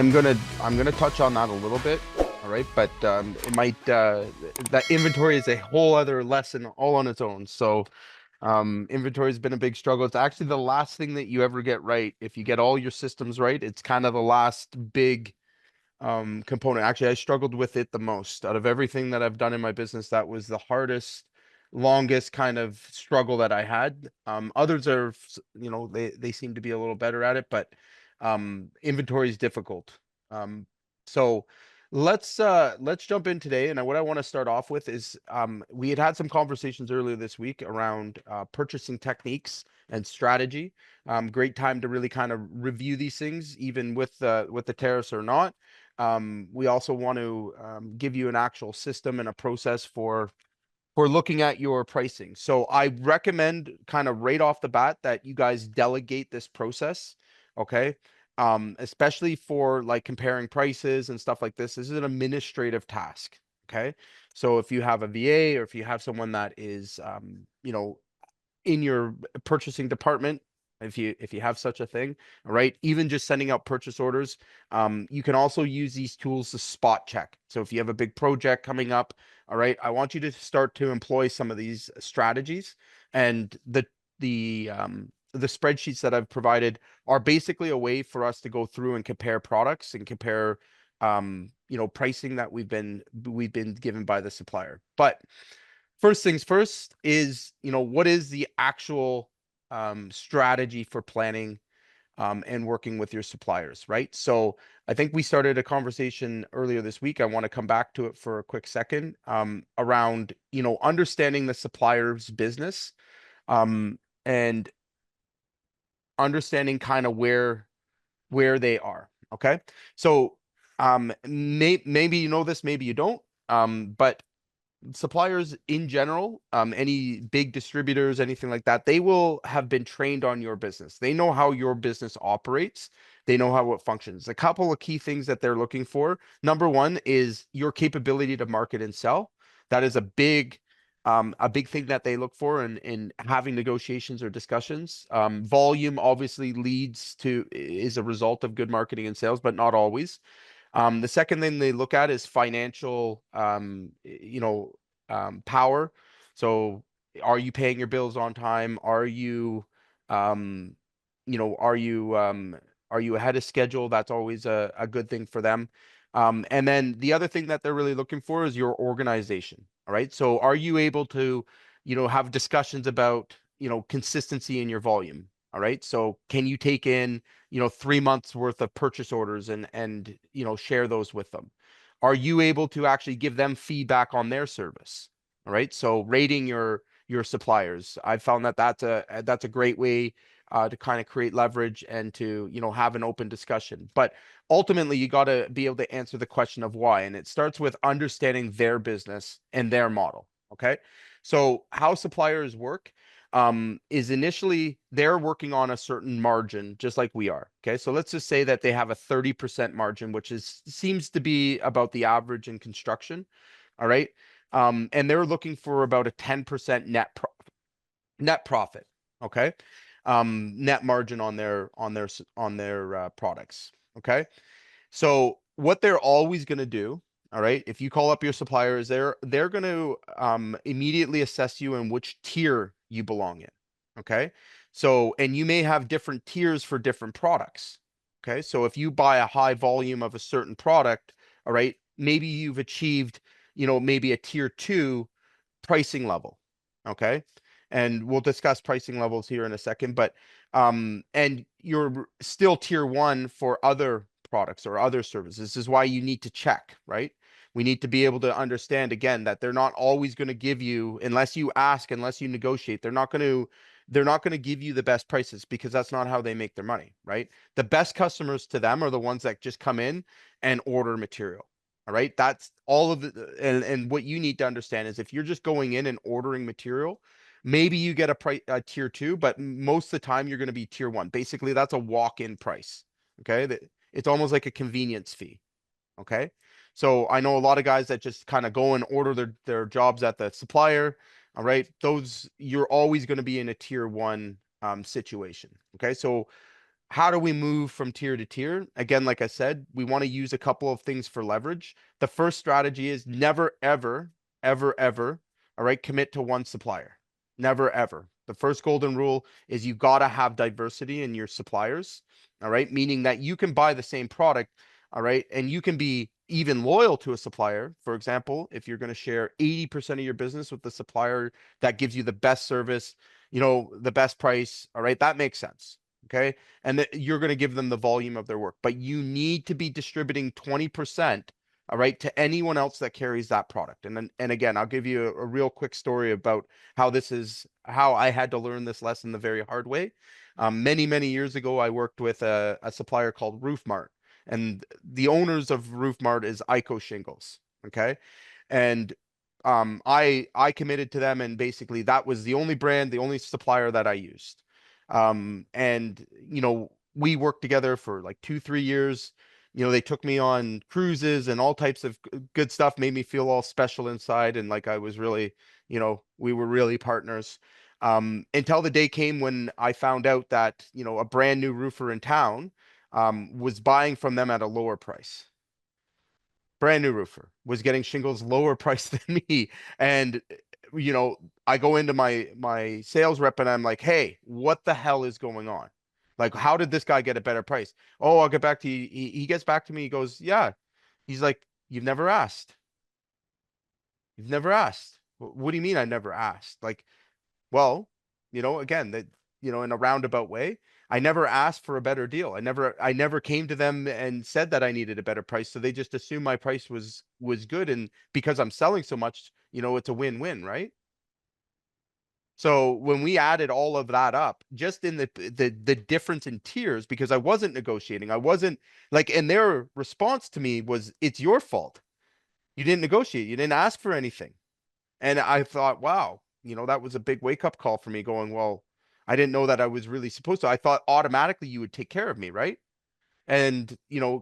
I'm gonna touch on that a little bit, all right? But it might that inventory is a whole other lesson all on its own. So inventory has been a big struggle. It's actually the last thing that you ever get right. If you get all your systems right, it's kind of the last big component. Actually, I struggled with it the most out of everything that I've done in my business. That was the hardest, longest kind of struggle that I had. Others are, they seem to be a little better at it, but inventory is difficult. So let's jump in today. And what I want to start off with is we had some conversations earlier this week around purchasing techniques and strategy. Great time to really kind of review these things, even with the tariffs or not. We also want to give you an actual system and a process for looking at your pricing. So I recommend kind of right off the bat that you guys delegate this process, okay? Especially for like comparing prices and stuff like this. This is an administrative task, okay? So if you have a VA or if you have someone that is, in your purchasing department, if you have such a thing, all right, even just sending out purchase orders, you can also use these tools to spot check. So if you have a big project coming up, all right, I want you to start to employ some of these strategies. And the spreadsheets that I've provided are basically a way for us to go through and compare products and compare pricing that we've been given by the supplier. But first things first is, what is the actual strategy for planning and working with your suppliers, right? So I think we started a conversation earlier this week. I want to come back to it for a quick second around, understanding the supplier's business and understanding kind of where they are. Okay. So maybe you know this, maybe you don't. But suppliers in general, any big distributors, anything like that, they will have been trained on your business. They know how your business operates. They know how it functions. A couple of key things that they're looking for. Number one is your capability to market and sell. That is a big thing that they look for in having negotiations or discussions. Volume obviously is a result of good marketing and sales, but not always. The second thing they look at is financial, power. So are you paying your bills on time? Um, are you ahead of schedule? That's always a good thing for them. And then the other thing that they're really looking for is your organization. All right. So are you able to, have discussions about, consistency in your volume? All right. So can you take in, 3 months worth of purchase orders and share those with them? Are you able to actually give them feedback on their service? All right. So rating your suppliers. I've found that that's a great way to kind of create leverage and to, have an open discussion. But ultimately, you got to be able to answer the question of why. And it starts with understanding their business and their model. Okay. So how suppliers work is initially they're working on a certain margin, just like we are. Okay. So let's just say that they have a 30% margin, which seems to be about the average in construction. All right. And they're looking for about a 10% net profit. Okay. Net margin on their products. Okay. So what they're always going to do, all right, if you call up your suppliers, they're going to immediately assess you in which tier you belong in. Okay. So, and you may have different tiers for different products. Okay. So if you buy a high volume of a certain product, all right, maybe you've achieved, maybe a tier 2 pricing level. Okay. And we'll discuss pricing levels here in a second, but and you're still tier 1 for other products or other services. This is why you need to check, right? We need to be able to understand again that they're not always going to give you, unless you ask, unless you negotiate, they're not going to give you the best prices, because that's not how they make their money, right? The best customers to them are the ones that just come in and order material. All right. That's all of the, and what you need to understand is if you're just going in and ordering material, maybe you get a tier 2, but most of the time you're going to be tier 1. Basically, that's a walk-in price. Okay. It's almost like a convenience fee. Okay. So I know a lot of guys that just kind of go and order their jobs at the supplier. All right. You're always going to be in a tier 1 situation. Okay. So how do we move from tier to tier? Again, like I said, we want to use a couple of things for leverage. The first strategy is never, ever, ever, ever, all right, commit to one supplier. Never, ever. The first golden rule is you got to have diversity in your suppliers, all right, meaning that you can buy the same product, all right, and you can be even loyal to a supplier. For example, if you're going to share 80% of your business with the supplier that gives you the best service, the best price, all right, that makes sense. Okay. And that you're going to give them the volume of their work, but you need to be distributing 20%, all right, to anyone else that carries that product. And again, I'll give you a real quick story about how I had to learn this lesson the very hard way. Many years ago, I worked with a supplier called Roofmart, and the owners of Roofmart is Ico Shingles. Okay. And I committed to them, and basically that was the only brand, the only supplier that I used. And we worked together for like 2-3 years. They took me on cruises and all types of good stuff, made me feel all special inside, and like I was really, we were really partners. Until the day came when I found out that, a brand new roofer in town was buying from them at a lower price. Brand new roofer was getting shingles lower price than me. And I go into my sales rep and I'm like, hey, what the hell is going on? Like, how did this guy get a better price? Oh, I'll get back to you. He gets back to me. He goes, yeah. He's like, you've never asked. You've never asked. What do you mean I never asked? Like, well, again, that, in a roundabout way, I never asked for a better deal. I never came to them and said that I needed a better price. So they just assumed my price was good. And because I'm selling so much, it's a win-win, right? So when we added all of that up, just in the difference in tiers, because I wasn't negotiating, I wasn't like, and their response to me was, it's your fault. You didn't negotiate. You didn't ask for anything. And I thought, wow, that was a big wake up call for me going, well, I didn't know that I was really supposed to. I thought automatically you would take care of me, right? And,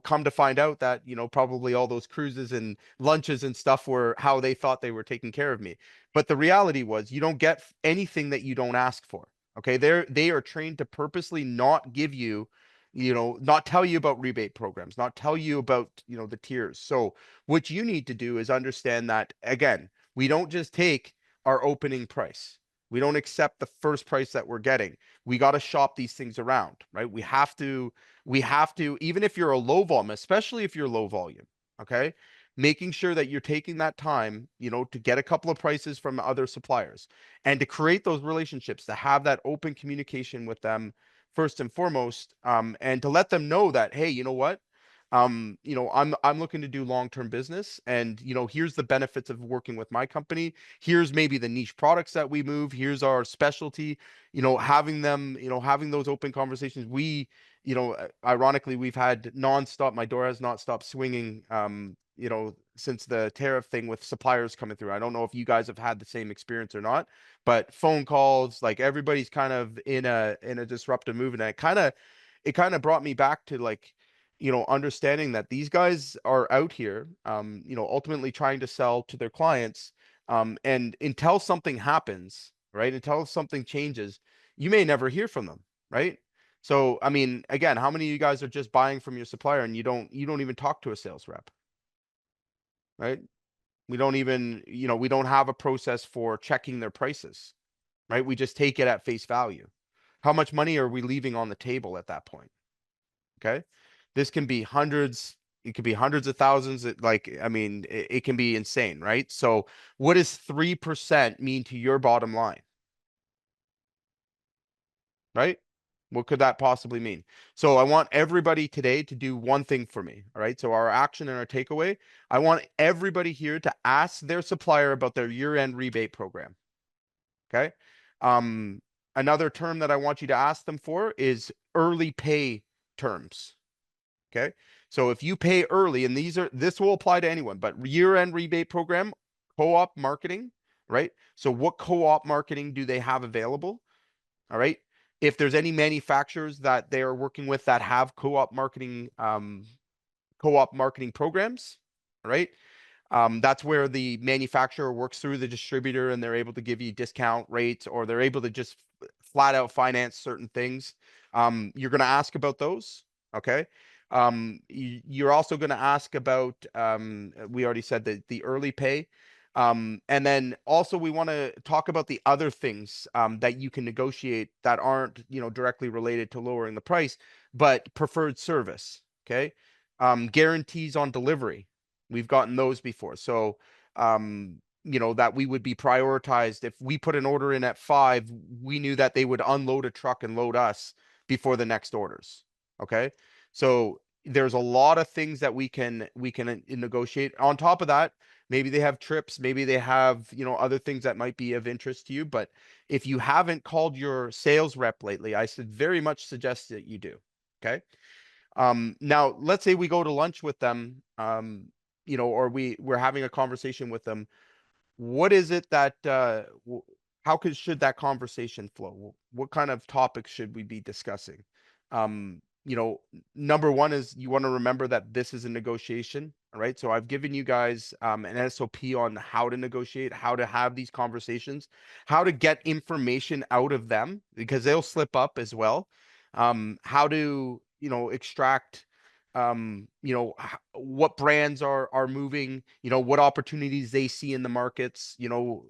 come to find out that, probably all those cruises and lunches and stuff were how they thought they were taking care of me. But the reality was you don't get anything that you don't ask for. Okay. They are trained to purposely not give you, not tell you about rebate programs, not tell you about, the tiers. So what you need to do is understand that, again, we don't just take our opening price. We don't accept the first price that we're getting. We got to shop these things around, right? We have to, even if you're a low volume, especially if you're low volume, okay, making sure that you're taking that time, to get a couple of prices from other suppliers and to create those relationships, to have that open communication with them first and foremost, and to let them know that, hey, you know what? I'm looking to do long-term business, and here's the benefits of working with my company. Here's maybe the niche products that we move. Here's our specialty. Having those open conversations. Ironically, we've had nonstop. My door has not stopped swinging. Since the tariff thing with suppliers coming through. I don't know if you guys have had the same experience or not, but phone calls, like everybody's kind of in a disruptive move, and it kind of brought me back to like understanding that these guys are out here, ultimately trying to sell to their clients. And until something happens, right? Until something changes, you may never hear from them, right? So, I mean, again, how many of you guys are just buying from your supplier and you don't even talk to a sales rep, right? We don't even, we don't have a process for checking their prices, right? We just take it at face value. How much money are we leaving on the table at that point? Okay. This can be hundreds, it could be hundreds of thousands. I mean, it can be insane, right? So what does 3% mean to your bottom line, right? What could that possibly mean? So I want everybody today to do one thing for me. All right. So our action and our takeaway, I want everybody here to ask their supplier about their year-end rebate program. Okay. Another term that I want you to ask them for is early pay terms. Okay. So if you pay early, and this will apply to anyone, but year-end rebate program, co-op marketing, right? So what co-op marketing do they have available? All right. If there's any manufacturers that they are working with that have co-op marketing programs, all right? That's where the manufacturer works through the distributor and they're able to give you discount rates, or they're able to just flat out finance certain things. You're going to ask about those. Okay. You're also going to ask about, we already said that the early pay. And then also we want to talk about the other things that you can negotiate that aren't, directly related to lowering the price, but preferred service. Okay. Guarantees on delivery. We've gotten those before. So, that we would be prioritized. If we put an order in at 5, we knew that they would unload a truck and load us before the next orders. Okay. So there's a lot of things that we can negotiate. On top of that, maybe they have trips, maybe they have, other things that might be of interest to you. But if you haven't called your sales rep lately, I should very much suggest that you do. Okay. Now let's say we go to lunch with them, or we're having a conversation with them. What is it that how should that conversation flow? What kind of topics should we be discussing? Number one is you want to remember that this is a negotiation. All right. So I've given you guys an SOP on how to negotiate, how to have these conversations, how to get information out of them because they'll slip up as well. How to, extract what brands are moving, what opportunities they see in the markets,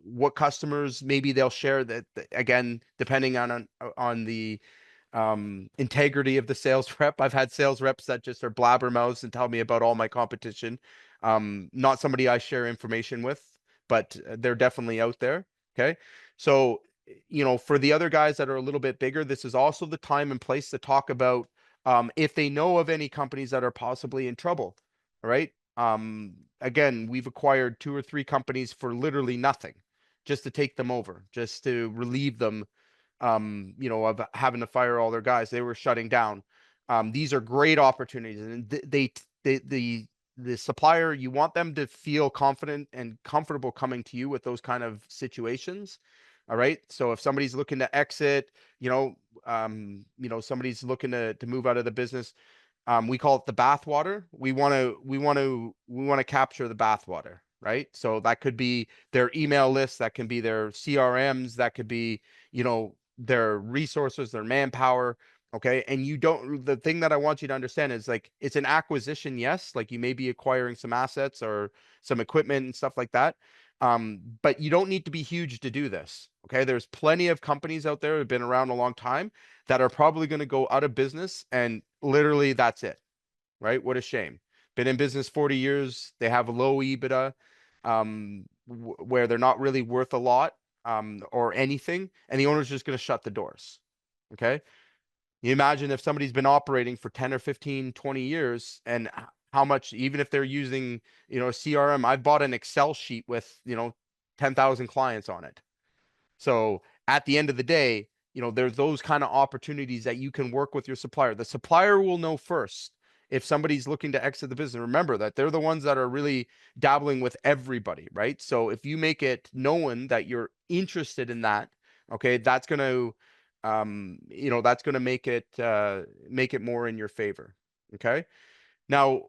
what customers maybe they'll share that again, depending on the integrity of the sales rep. I've had sales reps that just are blabbermouths and tell me about all my competition. Not somebody I share information with, but they're definitely out there. Okay. So, for the other guys that are a little bit bigger, this is also the time and place to talk about if they know of any companies that are possibly in trouble. All right. Again, we've acquired 2 or 3 companies for literally nothing, just to take them over, just to relieve them, of having to fire all their guys. They were shutting down. These are great opportunities, and the supplier, you want them to feel confident and comfortable coming to you with those kind of situations. All right. So if somebody's looking to exit, somebody's looking to move out of the business, we call it the bathwater. We want to capture the bathwater, right? So that could be their email list, that can be their CRMs, that could be, their resources, their manpower. Okay. And the thing that I want you to understand is like, it's an acquisition. Yes. Like you may be acquiring some assets or some equipment and stuff like that. But you don't need to be huge to do this. Okay. There's plenty of companies out there that have been around a long time that are probably going to go out of business, and literally that's it. Right. What a shame. Been in business 40 years. They have a low EBITDA, where they're not really worth a lot, or anything. And the owner's just going to shut the doors. Okay. You imagine if somebody's been operating for 10 or 15, 20 years, and how much, even if they're using, a CRM. I've bought an Excel sheet with, 10,000 clients on it. So at the end of the day, there's those kind of opportunities that you can work with your supplier. The supplier will know first if somebody's looking to exit the business. Remember that they're the ones that are really dabbling with everybody, right? So if you make it known that you're interested in that, okay, that's going to, make it more in your favor. Okay. Now,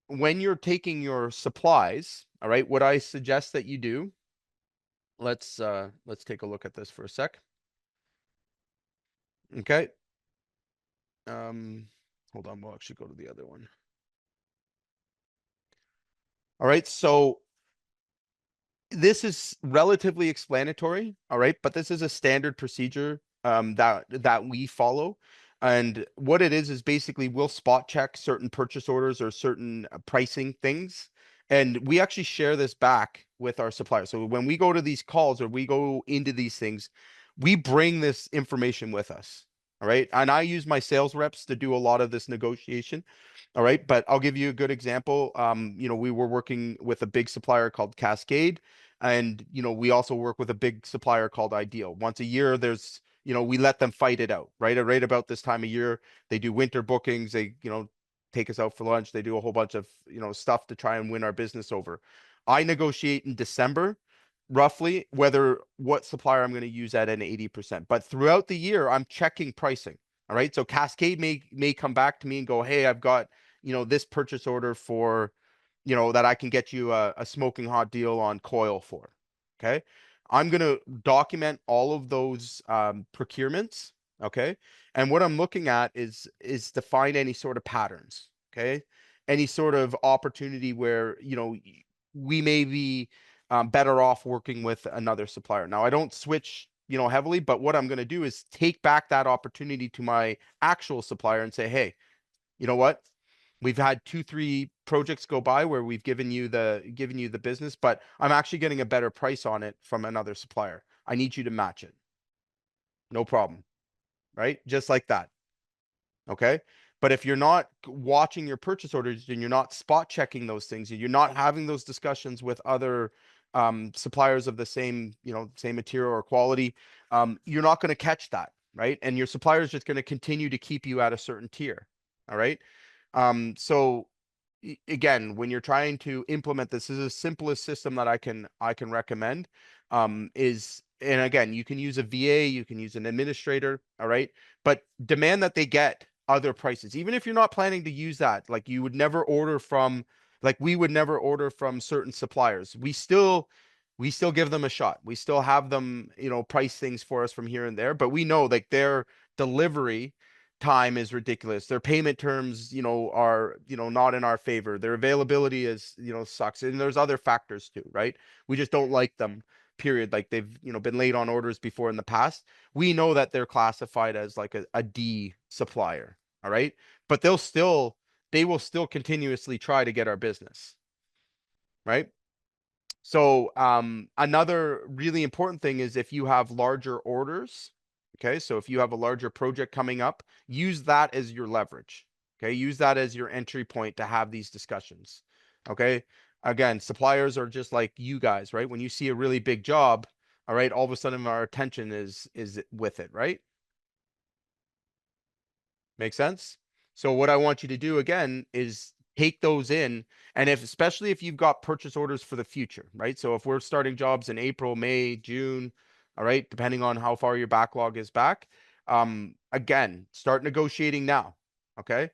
when you're taking your supplies, all right, what I suggest that you do, let's take a look at this for a sec. Okay. Hold on, we'll actually go to the other one. All right, so this is relatively explanatory, all right, but this is a standard procedure that we follow. And what it is basically we'll spot check certain purchase orders or certain pricing things. And we actually share this back with our suppliers. So when we go to these calls or we go into these things, we bring this information with us. All right. And I use my sales reps to do a lot of this negotiation. All right. But I'll give you a good example. We were working with a big supplier called Cascade. And, we also work with a big supplier called Ideal. Once a year, we let them fight it out, right? Right about this time of year, they do winter bookings. They, take us out for lunch. They do a whole bunch of, stuff to try and win our business over. I negotiate in December, roughly, what supplier I'm going to use at an 80%. But throughout the year, I'm checking pricing. All right. So Cascade may come back to me and go, hey, I've got, this purchase order for, that I can get you a smoking hot deal on coil for. Okay. I'm going to document all of those procurements. Okay. And what I'm looking at is to find any sort of patterns. Okay. Any sort of opportunity where, we may be better off working with another supplier. Now, I don't switch, heavily, but what I'm going to do is take back that opportunity to my actual supplier and say, hey, you know what? We've had 2, 3 projects go by where we've given you the business, but I'm actually getting a better price on it from another supplier. I need you to match it. No problem. Right? Just like that. Okay. But if you're not watching your purchase orders and you're not spot checking those things, and you're not having those discussions with other suppliers of the same, same material or quality, you're not going to catch that, right? And your supplier is just going to continue to keep you at a certain tier. All right. So again, when you're trying to implement this, is the simplest system that I can recommend. And again, you can use a VA, you can use an administrator, all right, but demand that they get other prices, even if you're not planning to use that. Like you would never order from, like we would never order from certain suppliers. We still give them a shot. We still have them, price things for us from here and there, but we know like their delivery time is ridiculous. Their payment terms, are, not in our favor. Their availability is, sucks. And there's other factors too, right? We just don't like them, period. Like they've, been late on orders before in the past. We know that they're classified as like a D supplier. All right. But they will still continuously try to get our business. Right. So another really important thing is if you have larger orders, okay, so if you have a larger project coming up, use that as your leverage. Okay, use that as your entry point to have these discussions. Okay, again, suppliers are just like you guys, right? When you see a really big job, all right, all of a sudden our attention is with it, right? Make sense? So what I want you to do again is take those in, and especially if you've got purchase orders for the future, right? So if we're starting jobs in April, May, June, all right, depending on how far your backlog is back, again, start negotiating now. Okay.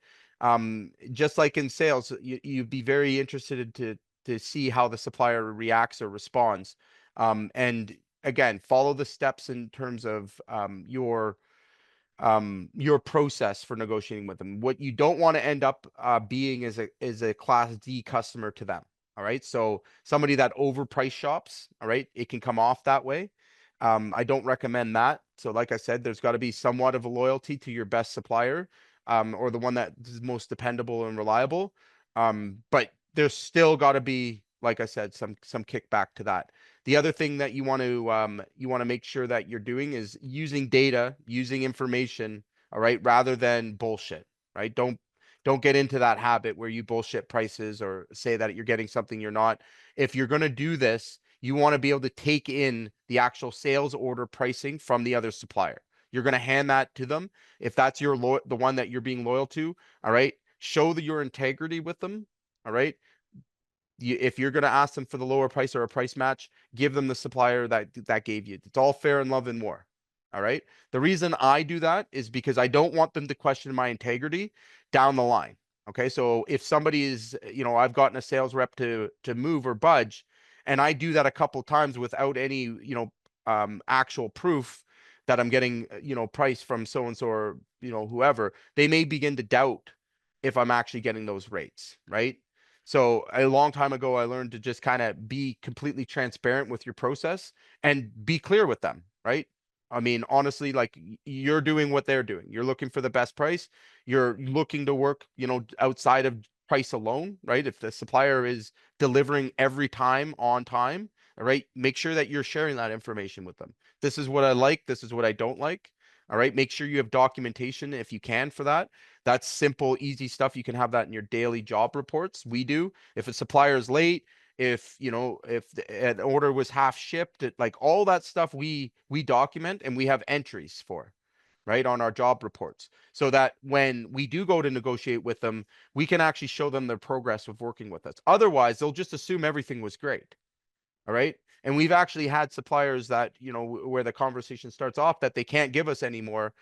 Just like in sales, you'd be very interested to see how the supplier reacts or responds. And again, follow the steps in terms of your process for negotiating with them. What you don't want to end up being is a class D customer to them. All right. So somebody that overprice shops, all right, it can come off that way. I don't recommend that. So like I said, there's got to be somewhat of a loyalty to your best supplier, or the one that is most dependable and reliable. But there's still got to be, like I said, some kickback to that. The other thing that you want to make sure that you're doing is using data, using information, all right, rather than bullshit, right? Don't get into that habit where you bullshit prices or say that you're getting something you're not. If you're going to do this, you want to be able to take in the actual sales order pricing from the other supplier. You're going to hand that to them. If that's the one that you're being loyal to, all right, show your integrity with them, all right? If you're going to ask them for the lower price or a price match, give them the supplier that gave you. It's all fair in love and war. All right. The reason I do that is because I don't want them to question my integrity down the line. Okay. So if somebody is, I've gotten a sales rep to move or budge, and I do that a couple times without any, actual proof that I'm getting, price from so and so or, whoever, they may begin to doubt if I'm actually getting those rates. Right. So a long time ago, I learned to just kind of be completely transparent with your process and be clear with them, right? I mean, honestly, like you're doing what they're doing. You're looking for the best price. You're looking to work, outside of price alone, right? If the supplier is delivering every time on time, all right, make sure that you're sharing that information with them. This is what I like. This is what I don't like. All right. Make sure you have documentation if you can for that. That's simple, easy stuff. You can have that in your daily job reports. We do. If a supplier is late, if an order was half shipped, like all that stuff we document and we have entries for, right, on our job reports, so that when we do go to negotiate with them, we can actually show them their progress of working with us. Otherwise, they'll just assume everything was great. All right. And we've actually had suppliers that, where the conversation starts off that they can't give us anymore,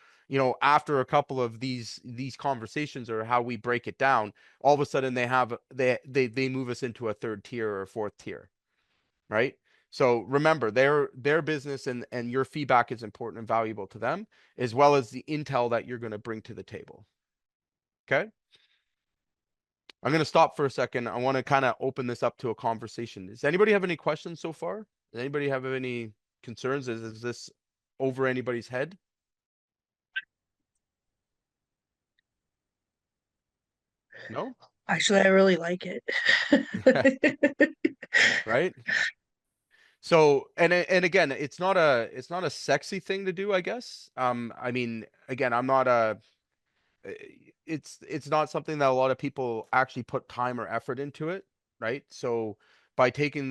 after a couple of these conversations or how we break it down, all of a sudden they move us into a third tier or fourth tier. Right. So remember, their business and your feedback is important and valuable to them, as well as the intel that you're going to bring to the table. Okay. I'm going to stop for a second. I want to kind of open this up to a conversation. Does anybody have any questions so far? Does anybody have any concerns? Is this over anybody's head? No? Actually, I really like it. Right? So, and again, it's not a sexy thing to do, I guess. I mean, again, I'm not a uh, it's not something that a lot of people actually put time or effort into it, right? So by taking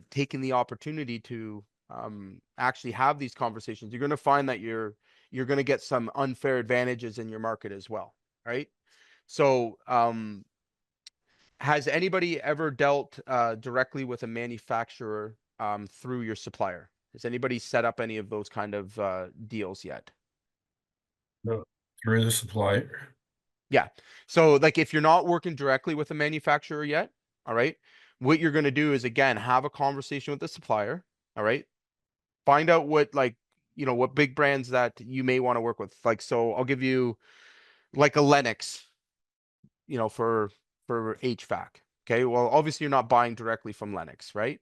taking the opportunity to actually have these conversations, you're going to find that you're going to get some unfair advantages in your market as well, right? So has anybody ever dealt directly with a manufacturer through your supplier? Has anybody set up any of those kind of deals yet? No, through the supplier. Yeah. So like if you're not working directly with a manufacturer yet, all right, what you're going to do is again have a conversation with the supplier, all right? Find out what what big brands that you may want to work with. Like so I'll give you like a Lennox, for HVAC. Okay? Well, obviously you're not buying directly from Lennox, right?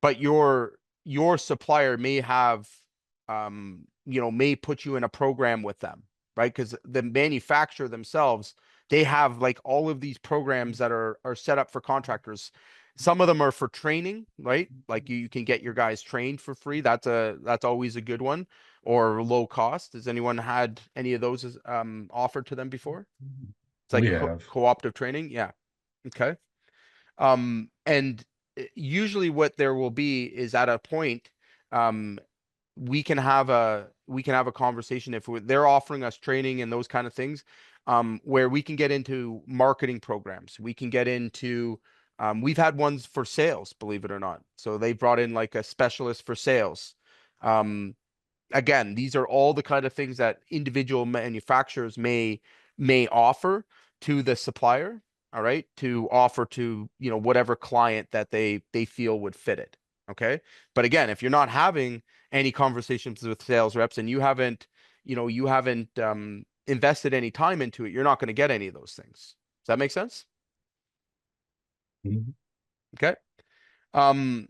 But your supplier may have may put you in a program with them, right? Because the manufacturer themselves, they have like all of these programs that are set up for contractors. Some of them are for training, right? Like you can get your guys trained for free. That's always a good one, or low cost. Has anyone had any of those offered to them before? It's like We have. co-optive training. Yeah. Okay. And usually what there will be is at a point, um, we can have a conversation if they're offering us training and those kind of things, where we can get into marketing programs. We can get into, we've had ones for sales, believe it or not. So they brought in like a specialist for sales. Um, Again, these are all the kind of things that individual manufacturers may offer to the supplier, all right, to offer to, whatever client that they feel would fit it. Okay. But again, if you're not having any conversations with sales reps and you haven't invested any time into it, you're not going to get any of those things. Does that make sense? Mhm. Okay. Um,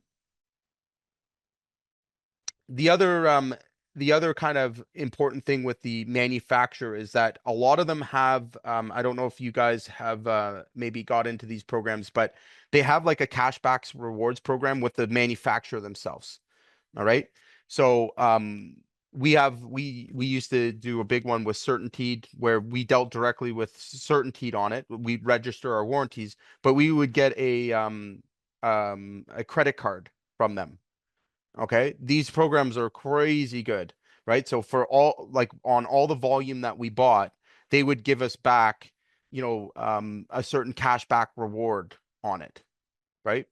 the other kind of important thing with the manufacturer is that a lot of them have, I don't know if you guys have maybe got into these programs, but they have like a cashbacks rewards program with the manufacturer themselves. All right. So we used to do a big one with Certainteed where we dealt directly with Certainteed on it. We'd register our warranties, but we would get a credit card from them. Okay. These programs are crazy good, right? So for all like on all the volume that we bought, they would give us back, a certain cashback reward on it, right?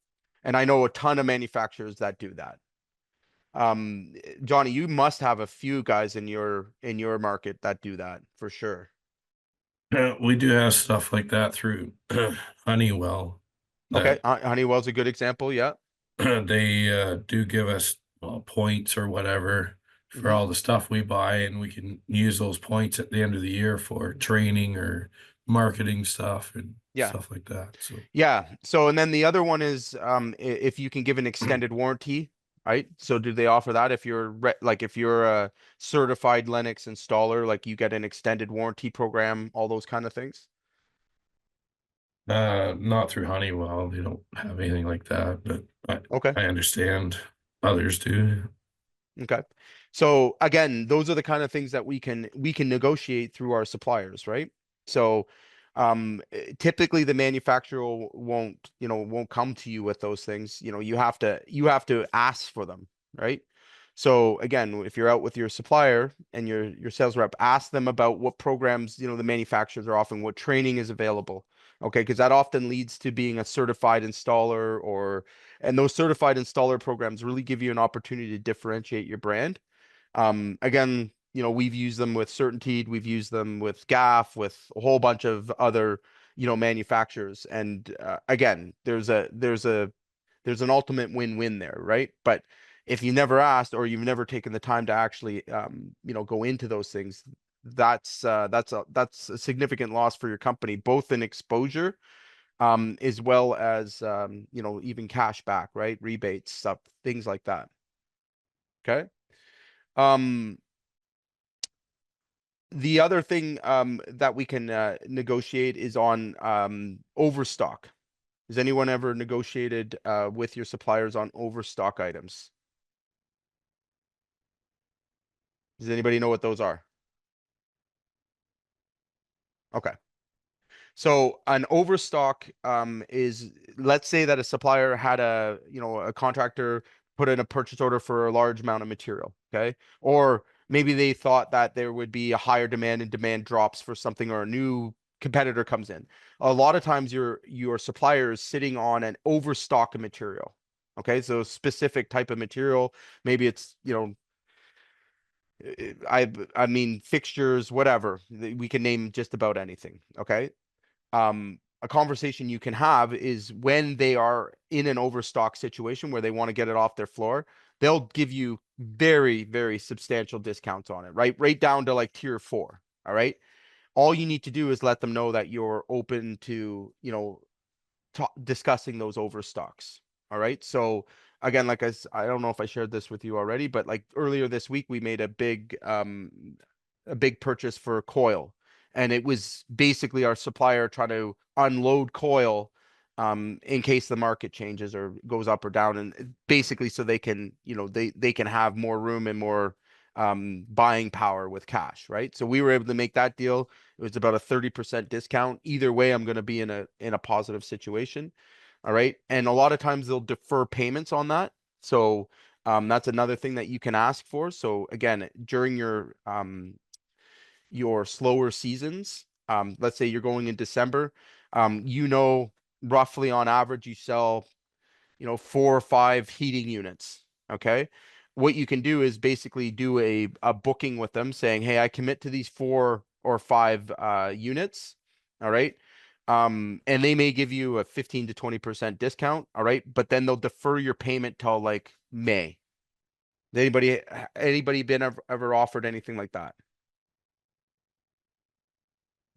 And I know a ton of manufacturers that do that. Johnny, you must have a few guys in your market that do that for sure. We do have stuff like that through Honeywell Okay. that Honeywell's a good example. Yeah. they do give us points or whatever for Hmm. all the stuff we buy, and we can use those points at the end of the year for training or marketing stuff and Yeah. stuff like that. So, Yeah. So, and then the other one is if you can give an extended warranty, right? So, do they offer that if if you're a certified Linux installer, like you get an extended warranty program, all those kind of things? not through Honeywell. They don't have anything like that, but Okay. I understand others do. Okay. So again, those are the kind of things that we can negotiate through our suppliers, right? So typically the manufacturer won't come to you with those things. You have to ask for them, right? So again, if you're out with your supplier and your sales rep, ask them about what programs, the manufacturers are offering, what training is available. Okay, because that often leads to being a certified installer and those certified installer programs really give you an opportunity to differentiate your brand. Again, we've used them with Certainteed, we've used them with GAF, with a whole bunch of other, manufacturers. And again, there's a there's an ultimate win-win there, right? But if you never asked or you've never taken the time to actually, go into those things, that's a significant loss for your company, both in exposure, as well as, even cash back, right? Rebates, stuff, things like that. Okay. Um, the other thing that we can negotiate is on overstock. Has anyone ever negotiated with your suppliers on overstock items? Does anybody know what those are? Okay. So an overstock is, let's say that a supplier had a contractor put in a purchase order for a large amount of material, okay? Or maybe they thought that there would be a higher demand and demand drops for something, or a new competitor comes in. A lot of times your supplier is sitting on an overstock of material. Okay, so specific type of material, maybe it's, I mean fixtures, whatever. We can name just about anything, okay? A conversation you can have is when they are in an overstock situation where they want to get it off their floor, they'll give you very, very substantial discounts on it, right down to like tier 4. All right, all you need to do is let them know that you're open to discussing those overstocks. All right. So again, like I don't know if I shared this with you already, but like earlier this week, we made a big purchase for coil, and it was basically our supplier trying to unload coil in case the market changes or goes up or down, and basically so they can, they can have more room and more buying power with cash, right? So we were able to make that deal. It was about a 30% discount. Either way, I'm going to be in a positive situation. All right. And a lot of times they'll defer payments on that. So that's another thing that you can ask for. So again, during your slower seasons, let's say you're going in December, roughly on average you sell 4 or 5 heating units. Okay. What you can do is basically do a booking with them saying, hey, I commit to these 4 or 5 units. All right. And they may give you a 15 to 20% discount. All right. But then they'll defer your payment till like May. Anybody been ever offered anything like that?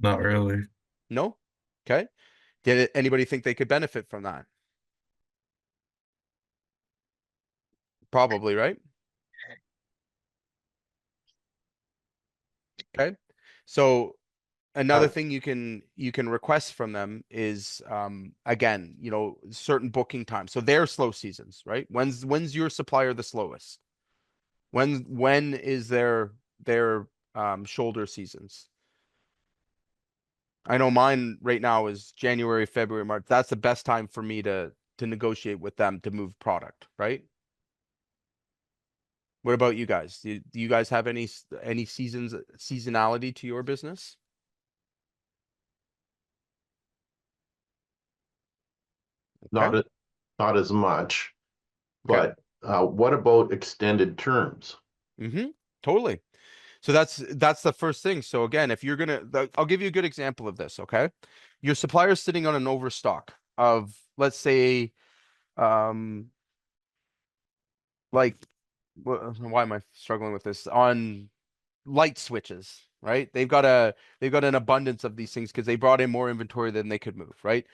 Not really. No? Okay. Anybody think they could benefit from that? Probably, right? Okay. So another Uh, thing you can request from them is again, certain booking times. So their slow seasons, right? When's your supplier the slowest? When is their shoulder seasons? I know mine right now is January, February, March. That's the best time for me to negotiate with them to move product, right? What about you guys? Do you guys have any seasonality to your business? Okay. not it, not as much, Okay. but what about extended terms? Mm-hmm. Totally. So that's the first thing. So again, if you're I'll give you a good example of this. Okay, your supplier is sitting on an overstock of, let's say, um, like, why am I struggling with this? On light switches, right? They've got an abundance of these things because they brought in more inventory than they could move, right?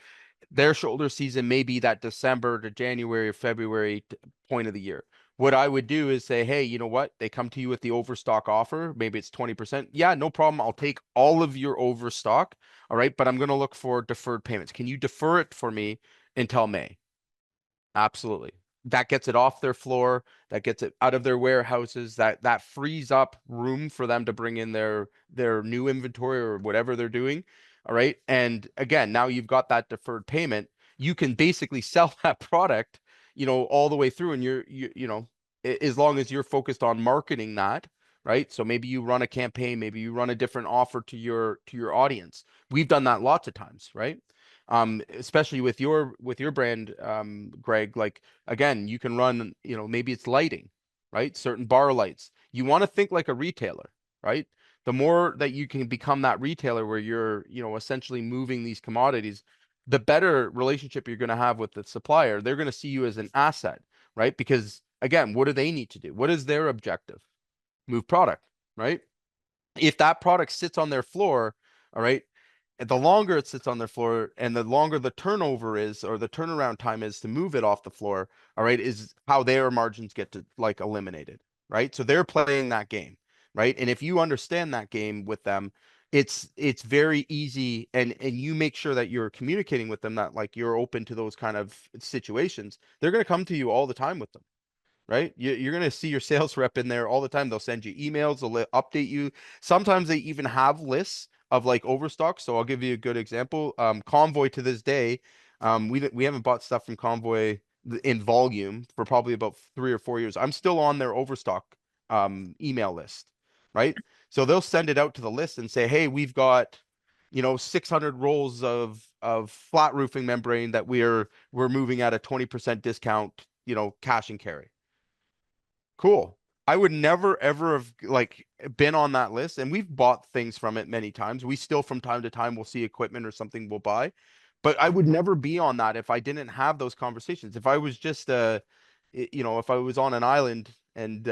Their shoulder season may be that December to January or February point of the year. What I would do is say, hey, you know what? They come to you with the overstock offer. Maybe it's 20%. Yeah, no problem. I'll take all of your overstock. All right. But I'm going to look for deferred payments. Can you defer it for me until May? Absolutely. That gets it off their floor. That gets it out of their warehouses. That frees up room for them to bring in their new inventory or whatever they're doing. All right. And again, now you've got that deferred payment. You can basically sell that product, all the way through, and as long as you're focused on marketing that, right? So maybe you run a campaign, maybe you run a different offer to your audience. We've done that lots of times, right? Especially with your brand, Greg, like, again, you can run, maybe it's lighting, right? Certain bar lights. You want to think like a retailer, right? The more that you can become that retailer where you're, essentially moving these commodities, the better relationship you're going to have with the supplier. They're going to see you as an asset, right? Because again, what do they need to do? What is their objective? Move product, right? If that product sits on their floor, all right, and the longer it sits on their floor and the longer the turnover is, or the turnaround time is to move it off the floor, all right, is how their margins get to like eliminated, right? So they're playing that game, right? And if you understand that game with them, it's very easy, and you make sure that you're communicating with them, that like you're open to those kind of situations. They're going to come to you all the time with them, right? You're going to see your sales rep in there all the time. They'll send you emails, they'll update you. Sometimes they even have lists of like overstock. So I'll give you a good example. Convoy to this day, we haven't bought stuff from Convoy in volume for probably about 3 or 4 years. I'm still on their overstock email list, right? So they'll send it out to the list and say, hey, we've got 600 rolls of flat roofing membrane that we're moving at a 20% discount, cash and carry. Cool. I would never ever have like been on that list, and we've bought things from it many times. We still from time to time will see equipment or something we'll buy, but I would never be on that if I didn't have those conversations. If I was just if I was on an island and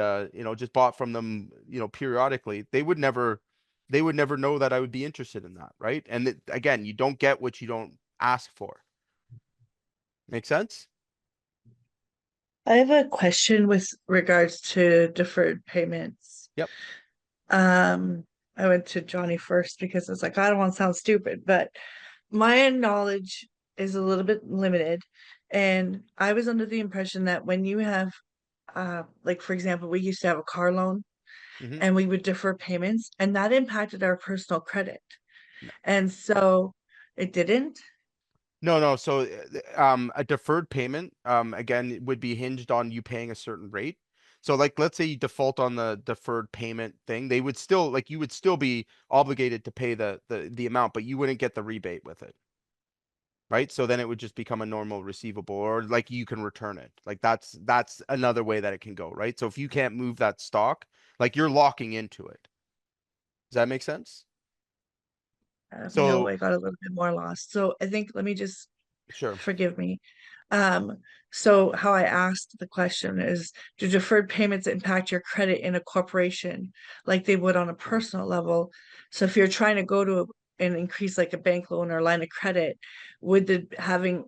just bought from them, periodically, they would never know that I would be interested in that, right? And again, you don't get what you don't ask for. Make sense? I have a question with regards to deferred payments. Yep. I went to Johnny first because I was like, I don't want to sound stupid, but my knowledge is a little bit limited. And I was under the impression that when you have, like, for example, we used to have a car loan Mhm. and we would defer payments, and that impacted our personal credit. No. And so it didn't. No. So, a deferred payment, again, would be hinged on you paying a certain rate. So, like, let's say you default on the deferred payment thing, they would still, like, you would still be obligated to pay the amount, but you wouldn't get the rebate with it, right? So then it would just become a normal receivable, or like you can return it. Like that's another way that it can go, right? So if you can't move that stock, like you're locking into it. Does that make sense? No, So I got a little bit more lost. So I think let me just sure. forgive me. Um, so how I asked the question is, do deferred payments impact your credit in a corporation like they would on a personal level? So if you're trying to go to an increase like a bank loan or line of credit, would the having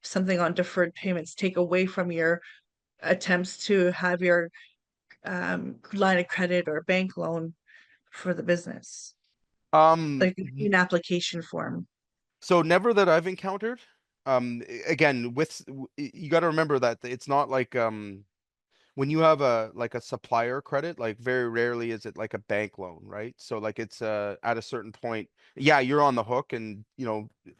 something on deferred payments take away from your attempts to have your line of credit or bank loan for the business, Um, like an application form? So never that I've encountered. Again, you got to remember that it's not like when you have a supplier credit, like very rarely is it like a bank loan, right? So like it's at a certain point, yeah, you're on the hook, and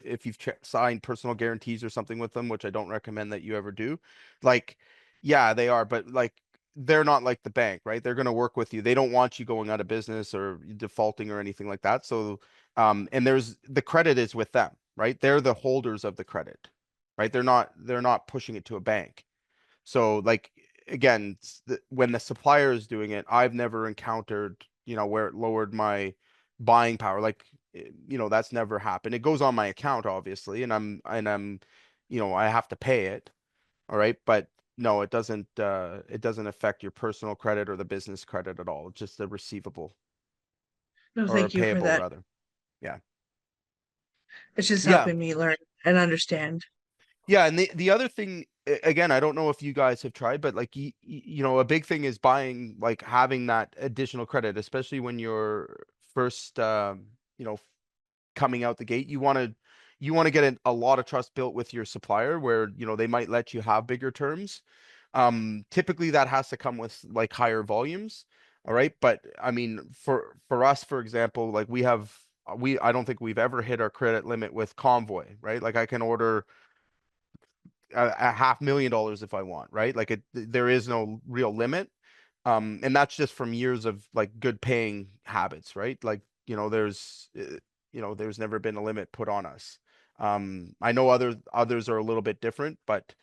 if you've signed personal guarantees or something with them, which I don't recommend that you ever do, like yeah, they are, but like they're not like the bank, right? They're going to work with you. They don't want you going out of business or defaulting or anything like that. So and there's the credit is with them, right? They're the holders of the credit, right? They're not pushing it to a bank. So like again, when the supplier is doing it, I've never encountered, where it lowered my buying power. Like, that's never happened. It goes on my account, obviously, and I'm, I have to pay it. All right. But no, it doesn't affect your personal credit or the business credit at all. It's just a receivable No, or a thank you for payable that. rather. Yeah. It's just Yeah. helping me learn and understand. Yeah, and the other thing, again, I don't know if you guys have tried, but like a big thing is buying, like having that additional credit, especially when you're first you know coming out the gate. You want to get a lot of trust built with your supplier, where they might let you have bigger terms. Typically that has to come with like higher volumes. All right, but I mean, for us, for example, like I don't think we've ever hit our credit limit with Convoy, right? Like I can order a $500,000 if I want, right? Like there is no real limit. And that's just from years of like good paying habits, right? Like, there's never been a limit put on us. I know others are a little bit different, but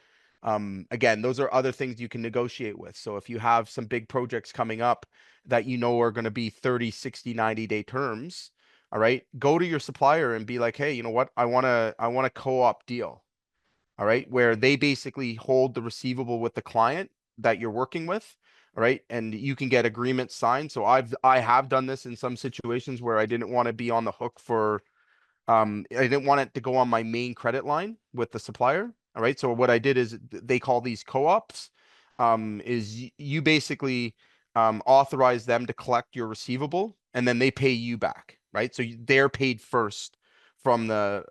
again, those are other things you can negotiate with. So if you have some big projects coming up that are going to be 30, 60, 90-day terms, All right. Go to your supplier and be like, hey, you know what? I want a co-op deal. All right. Where they basically hold the receivable with the client that you're working with. All right. And you can get agreements signed. So I have done this in some situations where I didn't want to be on the hook for I didn't want it to go on my main credit line with the supplier. All right. So what I did is they call these co-ops. Is you basically authorize them to collect your receivable and then they pay you back, right? So they're paid first from the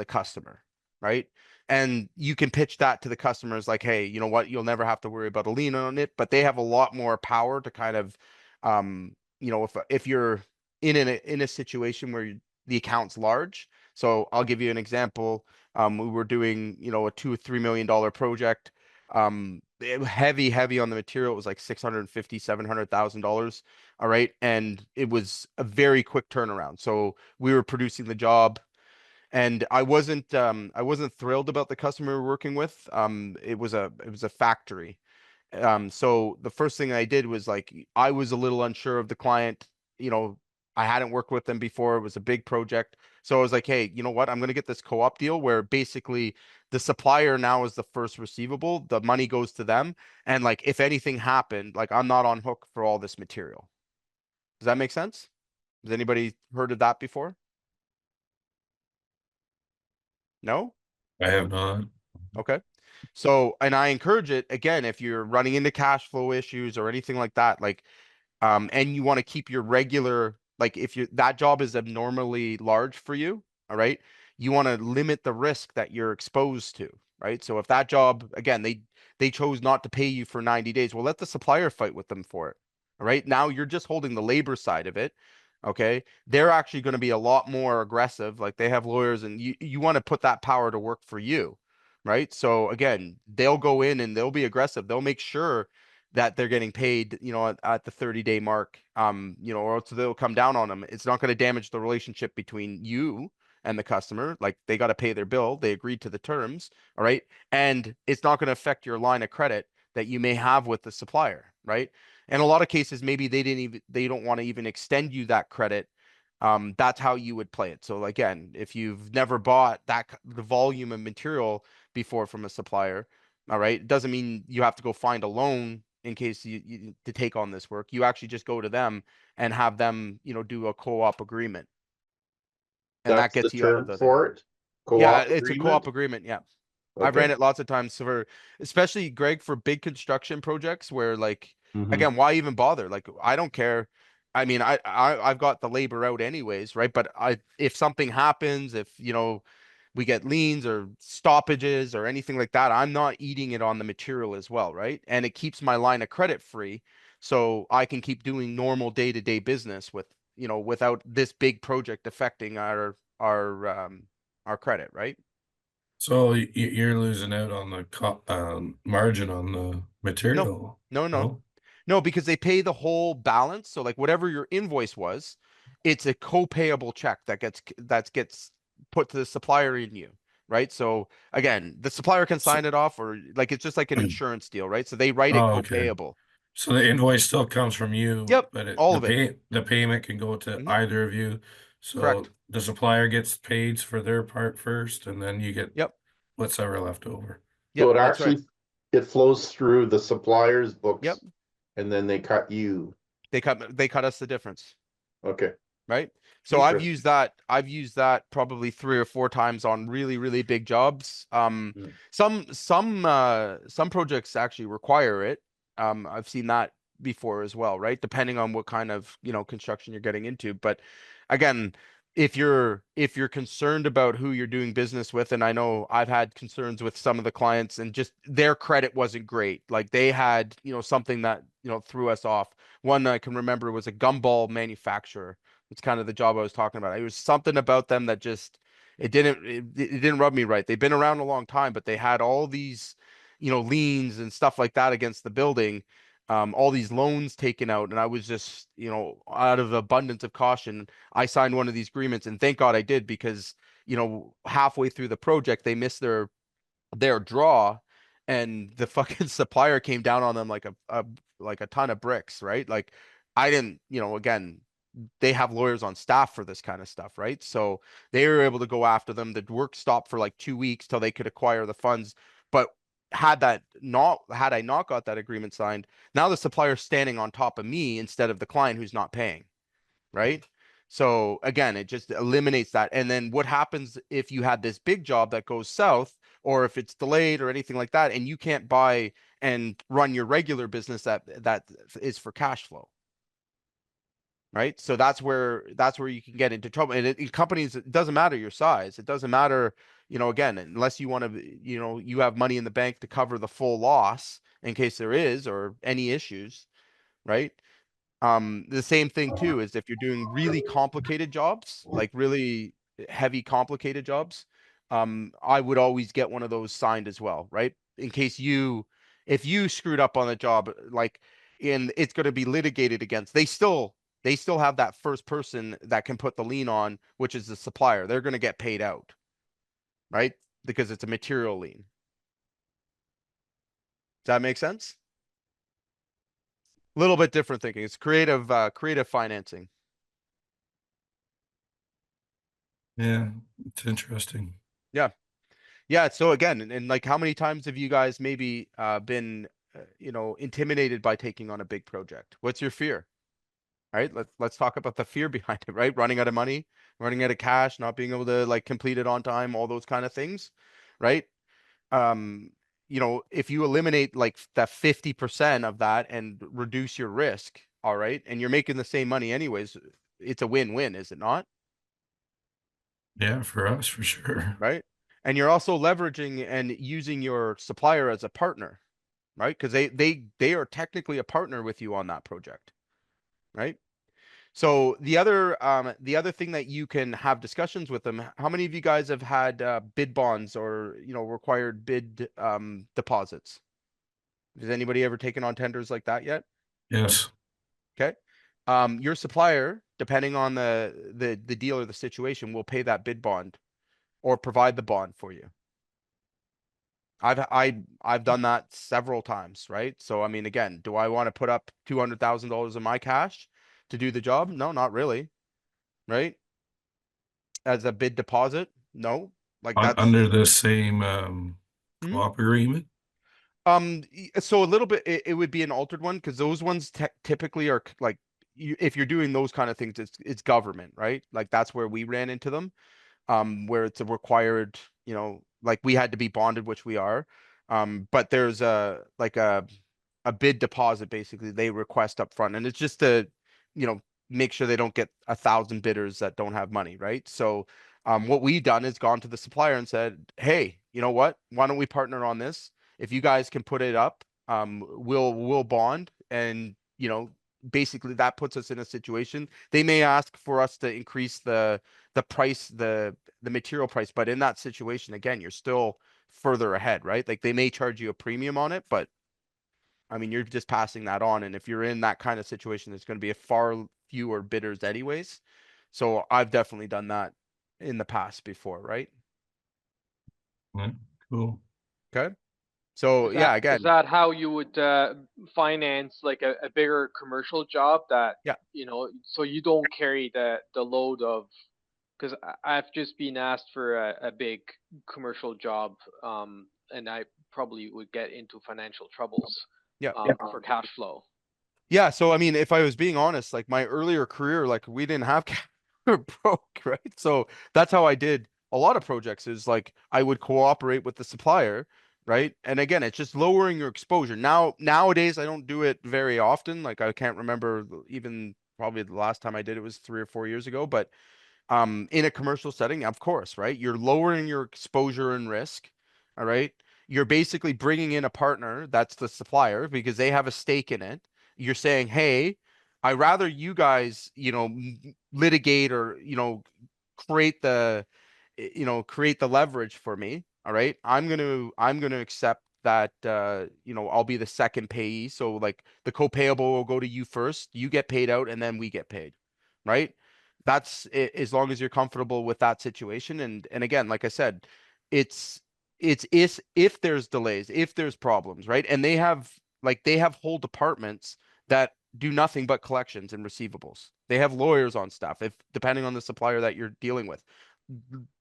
customer, right? And you can pitch that to the customers like, hey, you know what? You'll never have to worry about a lien on it, but they have a lot more power to kind of, if you're in a situation where the account's large. So I'll give you an example. We were doing, a $2 or $3 million project. Heavy on the material. It was like 650, $700,000. All right. And it was a very quick turnaround. So we were producing the job and I wasn't thrilled about the customer we were working with. It was a factory. So the first thing I did was like I was a little unsure of the client. You know, I hadn't worked with them before. It was a big project. So I was like, hey, you know what? I'm gonna get this co-op deal where basically the supplier now is the first receivable. The money goes to them. And like if anything happened, like I'm not on hook for all this material. Does that make sense? Has anybody heard of that before? No? I have not. Okay. So, and I encourage it again, if you're running into cash flow issues or anything like that, like and you want to keep your regular, like if you that job is abnormally large for you, all right, you want to limit the risk that you're exposed to, right? So if that job, again, they chose not to pay you for 90 days, well, let the supplier fight with them for it. All right. Now you're just holding the labor side of it. Okay. They're actually going to be a lot more aggressive. Like they have lawyers and you want to put that power to work for you. Right. So again, they'll go in and they'll be aggressive. They'll make sure that they're getting paid, at the 30-day mark, or else they'll come down on them. It's not going to damage the relationship between you and the customer. Like they got to pay their bill. They agreed to the terms. All right. And it's not going to affect your line of credit that you may have with the supplier. Right. And a lot of cases, maybe they don't want to even extend you that credit. That's how you would play it. So again, if you've never bought the volume of material before from a supplier, all right, it doesn't mean you have to go find a loan in case you to take on this work. You actually just go to them and have them, do a co-op agreement. And that That's the gets you out of term the thing. for it? Yeah, Co-op it's a co-op agreement? agreement. Yeah. I've Okay. ran it lots of times for, especially Greg, for big construction projects where like, Mhm. again, why even bother? Like, I don't care. I mean, I've got the labor out anyways, right? But if something happens, if, we get liens or stoppages or anything like that, I'm not eating it on the material as well, right? And it keeps my line of credit free. So I can keep doing normal day-to-day business without this big project affecting our credit, right? So you're losing out on the margin on the No, material. no, no, No? no, because they pay the whole balance. So like whatever your invoice was, it's a co-payable check that gets put to the supplier in you, right? So again, the supplier can So, sign it off or like it's just like an insurance deal, right? So they write it oh, okay. co-payable. So the invoice still comes from you, Yep, but all of it. the payment can go to Hmm. either of you. Correct. So the supplier gets paid for their part first, and then you get Yep, what's ever left over. So yep, it that's right. actually, it flows through the supplier's Yep, books and then they cut you. they cut us the difference. Okay, Right? So I've interesting. used that. I've used that probably 3 or 4 times on really, really big jobs. Mm. Some projects actually require it. I've seen that before as well, right? Depending on what kind of, construction you're getting into. But again, if you're concerned about who you're doing business with, and I know I've had concerns with some of the clients and just their credit wasn't great. Like they had, something that, threw us off. One I can remember was a gumball manufacturer. It's kind of the job I was talking about. It was something about them that just it didn't rub me right. They've been around a long time, but they had all these, liens and stuff like that against the building, all these loans taken out, and I was just, out of abundance of caution, I signed one of these agreements, and thank God I did because, halfway through the project they missed their draw, and the fucking supplier came down on them like a ton of bricks, right? Like I didn't, again, they have lawyers on staff for this kind of stuff, right? So they were able to go after them. The work stopped for like 2 weeks till they could acquire the funds. But had I not got that agreement signed, now the supplier's standing on top of me instead of the client who's not paying, right? So again, it just eliminates that. And then what happens if you had this big job that goes south, or if it's delayed or anything like that, and you can't buy and run your regular business that is for cash flow, right? So that's where you can get into trouble. And in companies, it doesn't matter your size. It doesn't matter, again, unless you want to, you have money in the bank to cover the full loss in case there is or any issues, right? The same thing too is if you're doing really complicated jobs, like really heavy complicated jobs, I would always get one of those signed as well, right? In case if you screwed up on a job, like it's going to be litigated against, they still have that first person that can put the lien on, which is the supplier. They're going to get paid out, right? Because it's a material lien. Does that make sense? A little bit different thinking. It's creative financing. Yeah, it's interesting. Yeah. Yeah. So again, and like how many times have you guys maybe been intimidated by taking on a big project? What's your fear? Right? Let's talk about the fear behind it, right? Running out of money, running out of cash, not being able to like complete it on time, all those kind of things, right? Um, if you eliminate like that 50% of that and reduce your risk, all right, and you're making the same money anyways, it's a win-win, is it not? Yeah, for us, for sure. Right? And you're also leveraging and using your supplier as a partner, right? Because they are technically a partner with you on that project, right? So the other thing that you can have discussions with them. How many of you guys have had bid bonds or required bid deposits? Has anybody ever taken on tenders like that yet? Yes. Okay. Your supplier, depending on the deal or the situation, will pay that bid bond or provide the bond for you. I've done that several times, right? So I mean, again, do I want to put up $200,000 of my cash to do the job? No, not really, right? As a bid deposit? No. Like that's Under the same Mhm. co-op agreement? So a little bit it would be an altered one because those ones typically are like if you're doing those kind of things, it's government, right? Like that's where we ran into them. Where it's a required, like we had to be bonded, which we are. But there's a bid deposit basically they request up front, and it's just to, make sure they don't get 1,000 bidders that don't have money, right? So, what we've done is gone to the supplier and said, hey, you know what? Why don't we partner on this? If you guys can put it up, we'll bond, and basically that puts us in a situation. They may ask for us to increase the price, the material price, but in that situation, again, you're still further ahead, right? Like they may charge you a premium on it, but I mean, you're just passing that on. And if you're in that kind of situation, there's going to be a far fewer bidders anyways. So I've definitely done that in the past before, right? Yeah, cool. Okay. So yeah, Is again, that how you would finance like a bigger commercial job that Yeah. so you don't carry the load of, because I've just been asked for a big commercial job, and I probably would get into financial troubles Yeah. for cash flow. Yeah, so I mean, if I was being honest, like my earlier career, like we didn't have we were broke, right? So that's how I did a lot of projects is like I would cooperate with the supplier, right? And again, it's just lowering your exposure. Nowadays I don't do it very often. Like I can't remember even probably the last time I did it was 3 or 4 years ago, but in a commercial setting, of course, right? You're lowering your exposure and risk. All right. You're basically bringing in a partner that's the supplier because they have a stake in it. You're saying, hey, I rather you guys, litigate or, create the, create the leverage for me. All right. I'm gonna accept that, I'll be the second payee. So like the co-payable will go to you first, you get paid out, and then we get paid. Right. That's as long as you're comfortable with that situation. And again, like I said, it's if there's delays, if there's problems, right? And they have whole departments that do nothing but collections and receivables. They have lawyers on staff, if depending on the supplier that you're dealing with.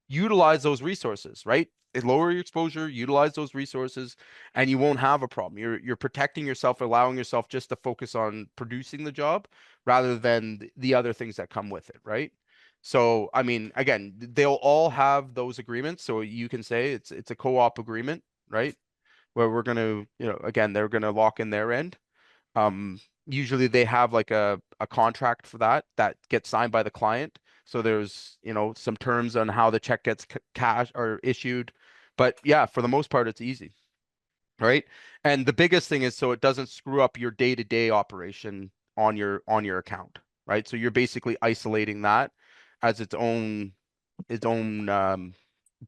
Utilize those resources, right? Lower your exposure, utilize those resources, and you won't have a problem. You're protecting yourself, allowing yourself just to focus on producing the job rather than the other things that come with it, right? So, I mean, again, they'll all have those agreements. So you can say it's a co-op agreement, right? Where we're gonna, again, they're gonna lock in their end. Usually they have like a contract for that gets signed by the client. So there's, some terms on how the check gets cash or issued. But yeah, for the most part, it's easy. Right. And the biggest thing is so it doesn't screw up your day-to-day operation on your account. Right. So you're basically isolating that as its own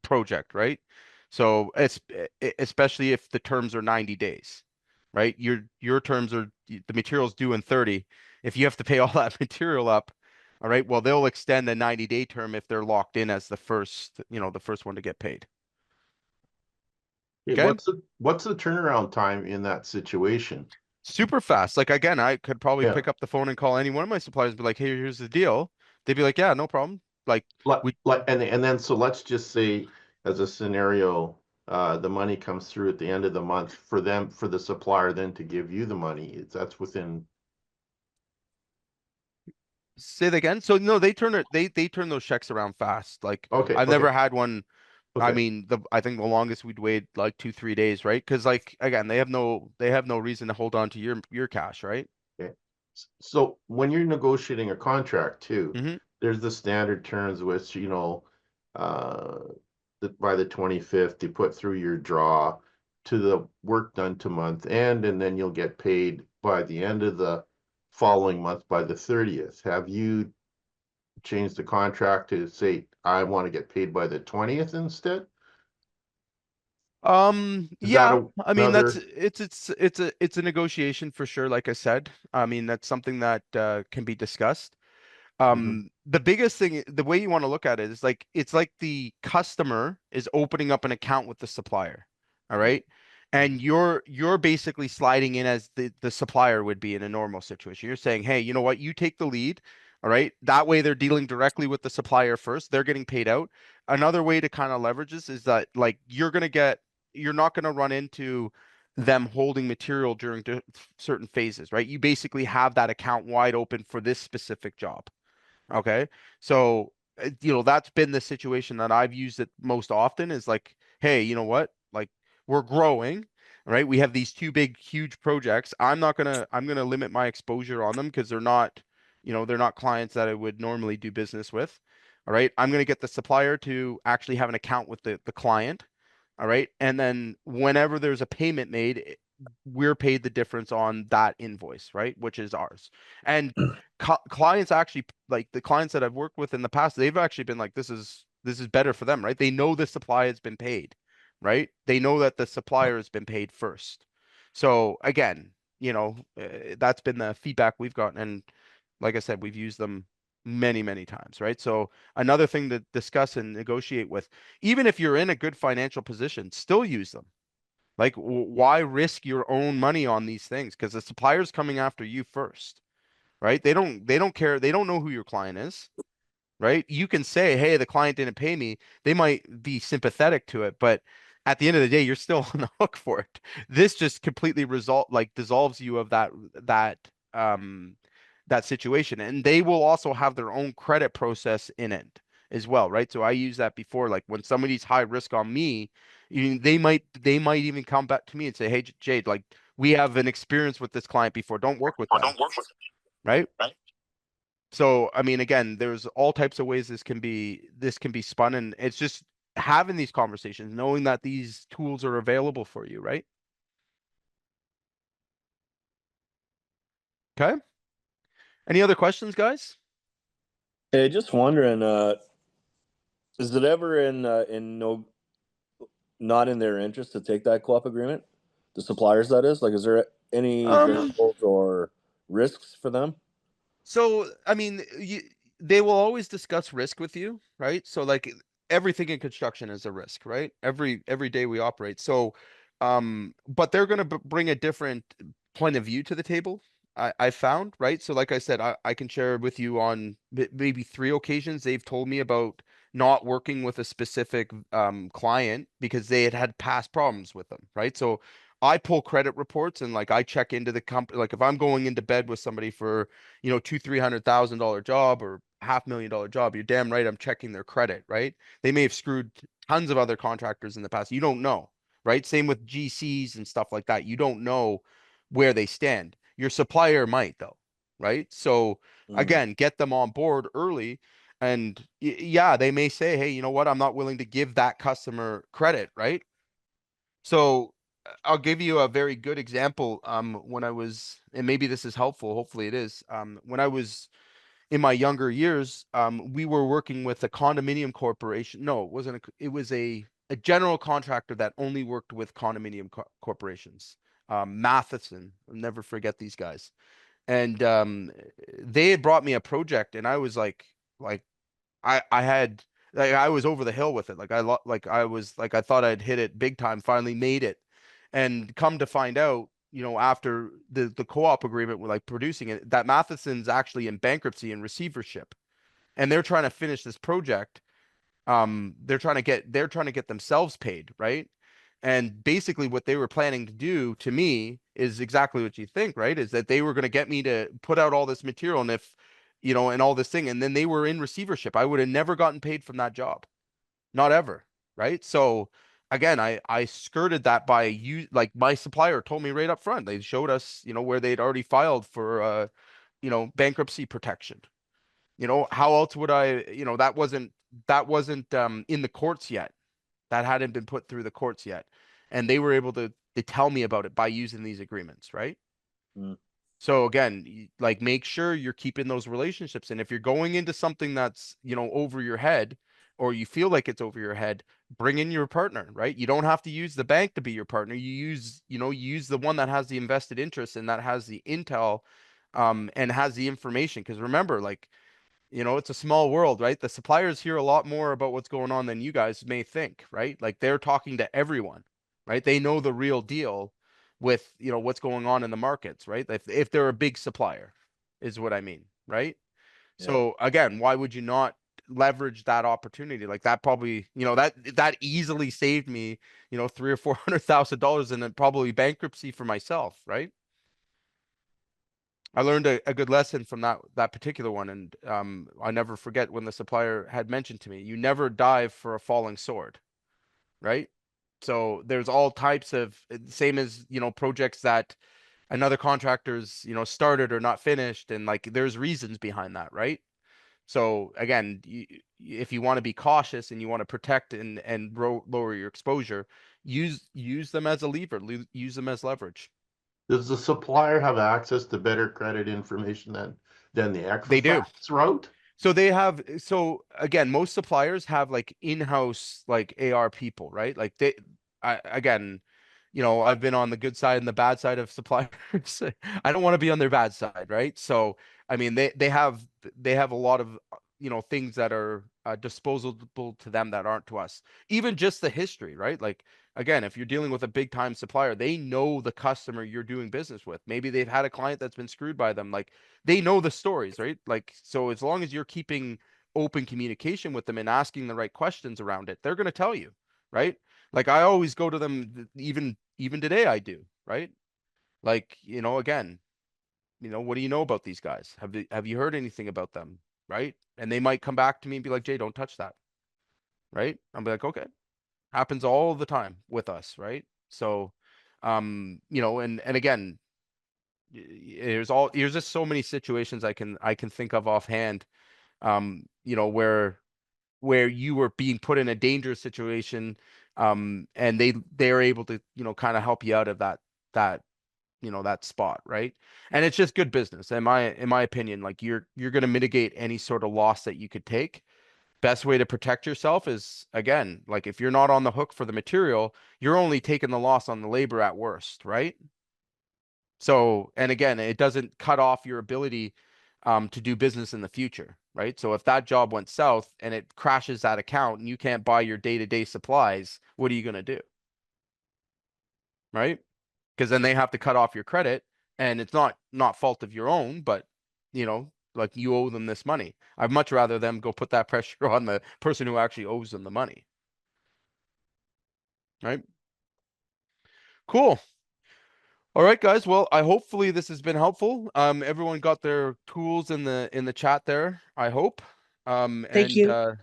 project, right? So especially if the terms are 90 days, right? Your terms are the material's due in 30. If you have to pay all that material up, all right, well, they'll extend the 90-day term if they're locked in as the first one to get paid. Okay, Okay. what's the turnaround time in that situation? Super fast. Like again, I could probably Yeah. pick up the phone and call any one of my suppliers and be like, hey, here's the deal. They'd be like, yeah, no problem. Like we And then so let's just say as a scenario, the money comes through at the end of the month for the supplier then to give you the money. That's within. say that again. So no, they turn those checks around fast. Like Okay, I've never had one. I okay. mean, I think the longest we'd wait like 2-3 days, right? Because like again, they have no reason to hold on to your cash, right? Okay. So when you're negotiating a contract too, Hmm. there's the standard terms which, uh, by the 25th, you put through your draw to the work done to month end, and then you'll get paid by the end of the following month by the 30th. Have you changed the contract to say, I want to get paid by the 20th instead? Is that Yeah, I mean another? it's a negotiation for sure. Like I said, I mean that's something that can be discussed. Mhm. The biggest thing, the way you want to look at it is like it's like the customer is opening up an account with the supplier. All right. And you're basically sliding in as the supplier would be in a normal situation. You're saying, hey, you know what, you take the lead. All right. That way they're dealing directly with the supplier first. They're getting paid out. Another way to kind of leverage this is that like you're not going to run into them holding material during certain phases, right? You basically have that account wide open for this specific job. Okay. So, that's been the situation that I've used it most often is like, hey, you know what? Like we're growing, right? We have these two big, huge projects. I'm gonna limit my exposure on them because they're not clients that I would normally do business with. All right. I'm gonna get the supplier to actually have an account with the client. All right. And then whenever there's a payment made, we're paid the difference on that invoice, right? Which is ours. And clients actually like the clients that I've worked with in the past, they've actually been like, this is better for them, right? They know the supply has been paid, right? They know that the supplier has been paid first. So again, that's been the feedback we've gotten. And like I said, we've used them many, many times, right? So another thing to discuss and negotiate with, even if you're in a good financial position, still use them. Like, why risk your own money on these things? Because the supplier's coming after you first, right? They don't care. They don't know who your client is, right? You can say, hey, the client didn't pay me. They might be sympathetic to it, but at the end of the day, you're still on the hook for it. This just completely dissolves you of um that situation. And they will also have their own credit process in it as well, right? So I use that before, like when somebody's high risk on me, they might even come back to me and say, hey, Jade, like we have an experience with this client before. Don't work with them, right? So, I mean, again, there's all types of ways this can be spun, and it's just having these conversations, knowing that these tools are available for you, right? Okay. Any other questions, guys? Hey, just wondering, is it ever in no not in their interest to take that co-op agreement? The suppliers, that is? Like, is there any Um, variables or risks for them? so I mean, they will always discuss risk with you, right? So like everything in construction is a risk, right? Every day we operate. So, but they're going to bring a different point of view to the table. I found, right? So like I said, I can share with you on maybe 3 occasions they've told me about not working with a specific client because they had past problems with them, right? So I pull credit reports and like I check into the company. Like if I'm going into bed with somebody for, $200,000-300,000 job or $500,000 job, you're damn right I'm checking their credit, right? They may have screwed tons of other contractors in the past. You don't know, right? Same with GCs and stuff like that. You don't know where they stand. Your supplier might though, right? So again, get them on board early. And yeah, they may say, hey, you know what? I'm not willing to give that customer credit, right? So I'll give you a very good example. When I was, and maybe this is helpful, hopefully it is. When I was in my younger years, we were working with a condominium corporation. No, it wasn't. It was a general contractor that only worked with condominium corporations. Matheson, I'll never forget these guys. And they had brought me a project, and I was like I had like I was over the hill with it. Like I was like I thought I'd hit it big time. Finally made it, and come to find out, after the co-op agreement with like producing it, that Matheson's actually in bankruptcy and receivership, and they're trying to finish this project. They're trying to get themselves paid, right? And basically what they were planning to do to me is exactly what you think, right? Is that they were going to get me to put out all this material, and if and all this thing, and then they were in receivership. I would have never gotten paid from that job. Not ever, right? So again, I skirted that by you, like my supplier told me right up front. They showed us, where they'd already filed for bankruptcy protection. How else would I, that wasn't in the courts yet. That hadn't been put through the courts yet. And they were able to tell me about it by using these agreements, right? Mm. So again, like make sure you're keeping those relationships. And if you're going into something that's, over your head, or you feel like it's over your head, bring in your partner, right? You don't have to use the bank to be your partner. You use the one that has the invested interest and that has the intel, and has the information. Because remember, like, it's a small world, right? The suppliers hear a lot more about what's going on than you guys may think, right? Like they're talking to everyone, right? They know the real deal with, what's going on in the markets, right? If they're a big supplier is what I mean, right? Yeah. So again, why would you not leverage that opportunity? Like that probably, that easily saved me, $300,000 or $400,000 and then probably bankruptcy for myself, right? I learned a good lesson from that particular one, and I never forget when the supplier had mentioned to me, you never dive for a falling sword, right? So there's all types of same as projects that another contractor's started or not finished, and like there's reasons behind that, right? So again, if you want to be cautious and you want to protect and lower your exposure, use them as a lever, use them as leverage. Does the supplier have access to better credit information than the They do. Equifax route? So again, most suppliers have like in-house like AR people, right? Like again, I've been on the good side and the bad side of suppliers. I don't want to be on their bad side, right? So I mean, they have a lot of things that are disposable to them that aren't to us. Even just the history, right? Like again, if you're dealing with a big time supplier, they know the customer you're doing business with. Maybe they've had a client that's been screwed by them. Like they know the stories, right? Like, so as long as you're keeping open communication with them and asking the right questions around it, they're going to tell you, right? Like I always go to them, even today I do, right? Like, again, what do you know about these guys? Have you heard anything about them, right? And they might come back to me and be like, Jay, don't touch that, right? I'll be like, okay, happens all the time with us, right? So, and again, there's just so many situations I can think of offhand, where you were being put in a dangerous situation, and they're able to kind of help you out of that that spot, right? And it's just good business in my opinion. Like you're going to mitigate any sort of loss that you could take. Best way to protect yourself is, again, like if you're not on the hook for the material, you're only taking the loss on the labor at worst, right? So, and again, it doesn't cut off your ability to do business in the future, right? So if that job went south and it crashes that account and you can't buy your day-to-day supplies, what are you going to do? Right? Because then they have to cut off your credit and it's not fault of your own, but you know, like you owe them this money. I'd much rather them go put that pressure on the person who actually owes them the money. Right? Cool. All right, guys. Well, hopefully this has been helpful. Everyone got their tools in the chat there, I hope. Thank you.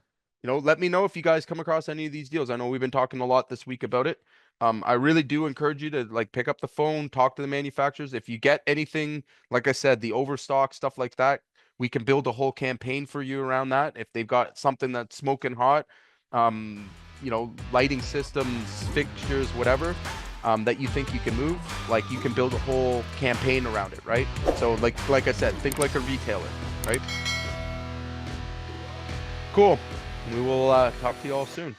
You know, let me know if you guys come across any of these deals. I know we've been talking a lot this week about it. I really do encourage you to like pick up the phone, talk to the manufacturers. If you get anything, like I said, the overstock stuff like that, we can build a whole campaign for you around that. If they've got something that's smoking hot, you know, lighting systems, fixtures, whatever, that you think you can move, like you can build a whole campaign around it, right? So like I said, think like a retailer, right? Cool. We will talk to you all soon.